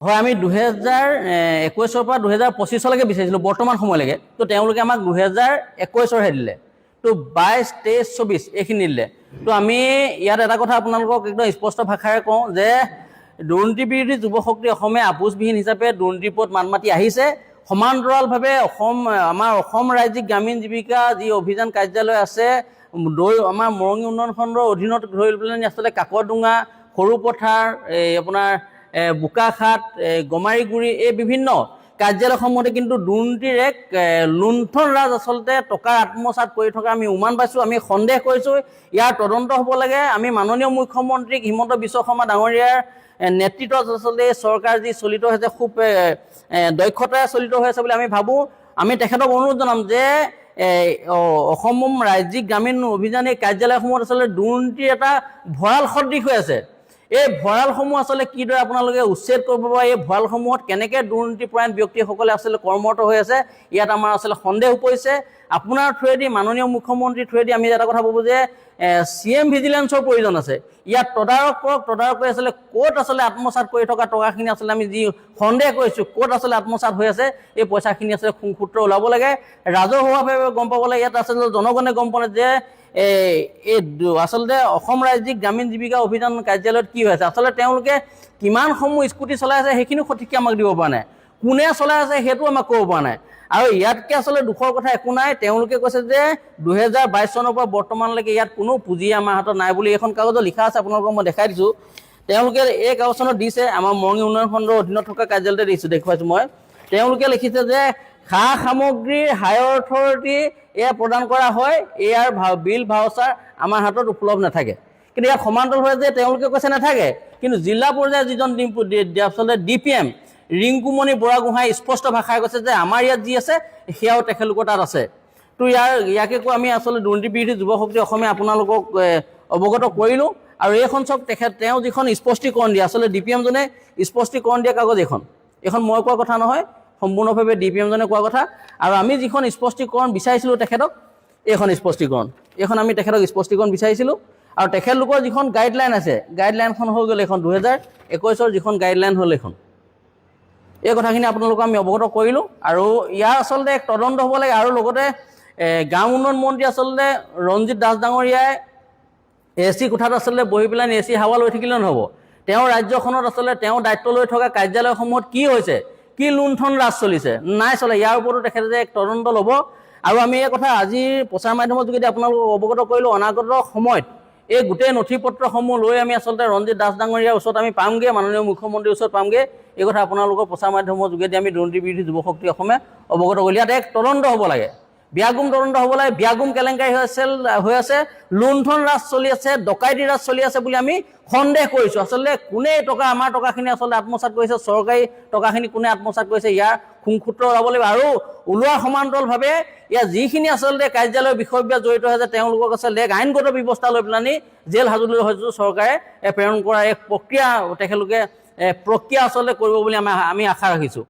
হয় আমি 2021 পৰা 2025 বিচাৰিছিলোঁ বৰ্তমান সময়লৈকে। তো তেওঁলোকে আমাক 2021হে দিলে। তো 22, 23, 24 এইখিনি দিলে। তো আমি ইয়াত এটা কথা আপোনালোকক একদম স্পষ্ট ভাষাৰে কওঁ যে দুৰ্নীতি বিৰোধী যুৱ শক্তি অসমে আপোচবিহীন হিচাপে দুৰ্নীতিৰ ওপৰত মাত মাতি আহিছে। সমান্তৰালভাৱে আমাৰ অসম ৰাজ্যিক গ্ৰামীণ জীৱিকা যি অভিযান কাৰ্যালয় আছে আমাৰ মৰঙী উন্নয়ন খণ্ডৰ অধীনত ধৰি পেলাই আচলতে কাকডোঙা, সৰুপথাৰ, আপোনাৰ বোকাখাট, গমাৰিগুৰি এই বিভিন্ন কাৰ্যালয়সমূহতে কিন্তু দুৰ্নীতিৰ এক লুণ্ঠন ৰাজ আচলতে টকাৰ আত্মসাৎ কৰি থকা আমি উমান পাইছোঁ। আমি সন্দেহ কৰিছোঁ ইয়াৰ তদন্ত হ'ব লাগে। আমি মাননীয় মুখ্যমন্ত্ৰী হিমন্ত বিশ্ব শৰ্মা ডাঙৰীয়াৰ নেতৃত্বত আচলতে চৰকাৰ যি চলিত হৈছে খুব দক্ষতাৰে চলিত হৈ আছে বুলি আমি ভাবোঁ। আমি তেখেতক অনুৰোধ জনাম যে অসম ৰাজ্যিক গ্ৰামীণ অভিযান এই কাৰ্যালয়সমূহত আচলতে দুৰ্নীতিৰ এটা ভঁৰাল সদৃশ হৈ আছে। এই ভঁৰালসমূহ আচলতে কিদৰে আপোনালোকে উচ্ছেদ কৰিব বা এই ভঁৰালসমূহত কেনেকৈ দুৰ্নীতিপৰায়ণ ব্যক্তিসকলে আচলতে কৰ্মৰত হৈ আছে ইয়াত আমাৰ আচলতে সন্দেহ পৰিছে। আপোনাৰ থ্ৰুৱেদি মাননীয় মুখ্যমন্ত্ৰীৰ থ্ৰুৱেদি আমি এটা কথা ভাবোঁ যে CM ভিজিলেন্সৰ প্ৰয়োজন আছে। ইয়াত তদাৰক কৰক, তদাৰক কৰি আচলতে ক'ত আচলতে আত্মসাৎ কৰি থকা টকাখিনি আচলতে আমি যি সন্দেহ কৰিছোঁ ক'ত আচলতে আত্মসাৎ হৈ আছে এই পইচাখিনি আচলতে খুংসূত্ৰ ওলাব লাগে, ৰাজহুৱাভাৱে গম পাব লাগে। ইয়াত আচলতে জনগণে গম পালে যে এই আচলতে অসম ৰাজ্যিক গ্ৰামীণ জীৱিকা অভিযান কাৰ্যালয়ত কি হৈ আছে, আচলতে তেওঁলোকে কিমানসমূহ স্কুটি চলাই আছে সেইখিনিও সঠিককৈ আমাক দিব পৰা নাই, কোনে চলাই আছে সেইটো আমাক ক'ব পৰা নাই। আৰু ইয়াতকৈ আচলতে দুখৰ কথা একো নাই। তেওঁলোকে কৈছে যে 2022 চনৰ পৰা বৰ্তমানলৈকে ইয়াত কোনো পুঁজি আমাৰ হাতত নাই বুলি এইখন কাগজত লিখা আছে, আপোনালোকক মই দেখাই দিছোঁ। তেওঁলোকে এই কাগজখনত দিছে, আমাৰ মৰঙী উন্নয়ন খণ্ডৰ অধীনত থকা কাৰ্যালয়তে দেখুৱাইছোঁ মই। তেওঁলোকে লিখিছে যে সা সামগ্ৰীৰ হায়াৰ অথৰিটি এয়া প্ৰদান কৰা হয়, ইয়াৰ বিল ভাউচাৰ আমাৰ হাতত উপলব্ধ নাথাকে। কিন্তু ইয়াত সমান্তৰালভাৱে যে তেওঁলোকে কৈছে নাথাকে, কিন্তু জিলা পৰ্যায়ৰ যিজন আচলতে DPM ৰিংকুমণি বৰাগোহাঁই স্পষ্ট ভাষাৰে কৈছে যে আমাৰ ইয়াত যি আছে সেয়াও তেখেতলোকৰ তাত আছে। তো ইয়াকে কৈ আমি আচলতে দুৰ্নীতি বিৰোধী যুৱ শক্তি অসমে আপোনালোকক অৱগত কৰিলোঁ। আৰু এইখন চাওক তেওঁ যিখন স্পষ্টীকৰণ দিয়ে, আচলতে DPM জনে স্পষ্টীকৰণ দিয়া কাগজ এইখন মই কোৱা কথা নহয়, সম্পূৰ্ণভাৱে DPM জনে কোৱা কথা। আৰু আমি যিখন স্পষ্টীকৰণ বিচাৰিছিলোঁ তেখেতক এইখন স্পষ্টীকৰণ, এইখন আমি তেখেতক স্পষ্টীকৰণ বিচাৰিছিলোঁ। আৰু তেখেতলোকৰ যিখন গাইডলাইন আছে গাইডলাইনখন হৈ গ'ল এইখন 2021 যিখন গাইডলাইন হ'ল এইখন। এই কথাখিনি আপোনালোকক আমি অৱগত কৰিলোঁ। আৰু ইয়াৰ আচলতে এক তদন্ত হ'ব লাগে। আৰু লগতে গাঁও উন্নয়ন মন্ত্ৰী আচলতে ৰঞ্জিত দাস ডাঙৰীয়াই AC কোঠাত আচলতে বহি পেলাই AC হাৱা লৈ থাকিলেও নহ'ব। তেওঁ ৰাজ্যখনত আচলতে তেওঁ দায়িত্ব লৈ থকা কাৰ্যালয়সমূহত কি হৈছে, কি লুণ্ঠন ৰাজ চলিছে নাই চলে, ইয়াৰ ওপৰতো তেখেতে যে এক তদন্ত ল'ব। আৰু আমি এই কথা আজিৰ প্ৰচাৰ মাধ্যমৰ যোগেদি আপোনালোকক অৱগত কৰিলোঁ। অনাগত সময়ত এই গোটেই নথি পত্ৰসমূহ লৈ আমি আচলতে ৰঞ্জিত দাস ডাঙৰীয়াৰ ওচৰত আমি পামগৈ, মাননীয় মুখ্যমন্ত্ৰীৰ ওচৰত পামগৈ। এই কথা আপোনালোকৰ প্ৰচাৰ মাধ্যমৰ যোগেদি আমি দুৰ্নীতি বিৰোধী যুৱ শক্তি অসমে অৱগত কৰিলোঁ। ইয়াত এক তদন্ত হ'ব লাগে, ব্যাগুম তদন্ত হ'ব লাগে। ব্যাগুম কেলেংকাৰী হৈ আছে, লুণ্ঠন ৰাজ চলি আছে, ডকাইতি ৰাজ চলি আছে বুলি আমি সন্দেহ কৰিছোঁ। আচলতে কোনে টকা আমাৰ টকাখিনি আচলতে আত্মসাৎ কৰিছে, চৰকাৰী টকাখিনি কোনে আত্মসাৎ কৰিছে ইয়াৰ খুংসূত্ৰ ওলাব লাগিব। আৰু ওলোৱা সমান্তৰালভাৱে ইয়াৰ যিখিনি আচলতে কাৰ্যালয়ৰ বিষয়বিলাক জড়িত হৈ আছে তেওঁলোকক আচলতে এক আইনগত ব্যৱস্থা লৈ পেলানি জেল হাজতলৈ হয়তো চৰকাৰে প্ৰেৰণ কৰা এক প্ৰক্ৰিয়া তেখেতলোকে আচলতে কৰিব বুলি আমি আশা ৰাখিছোঁ।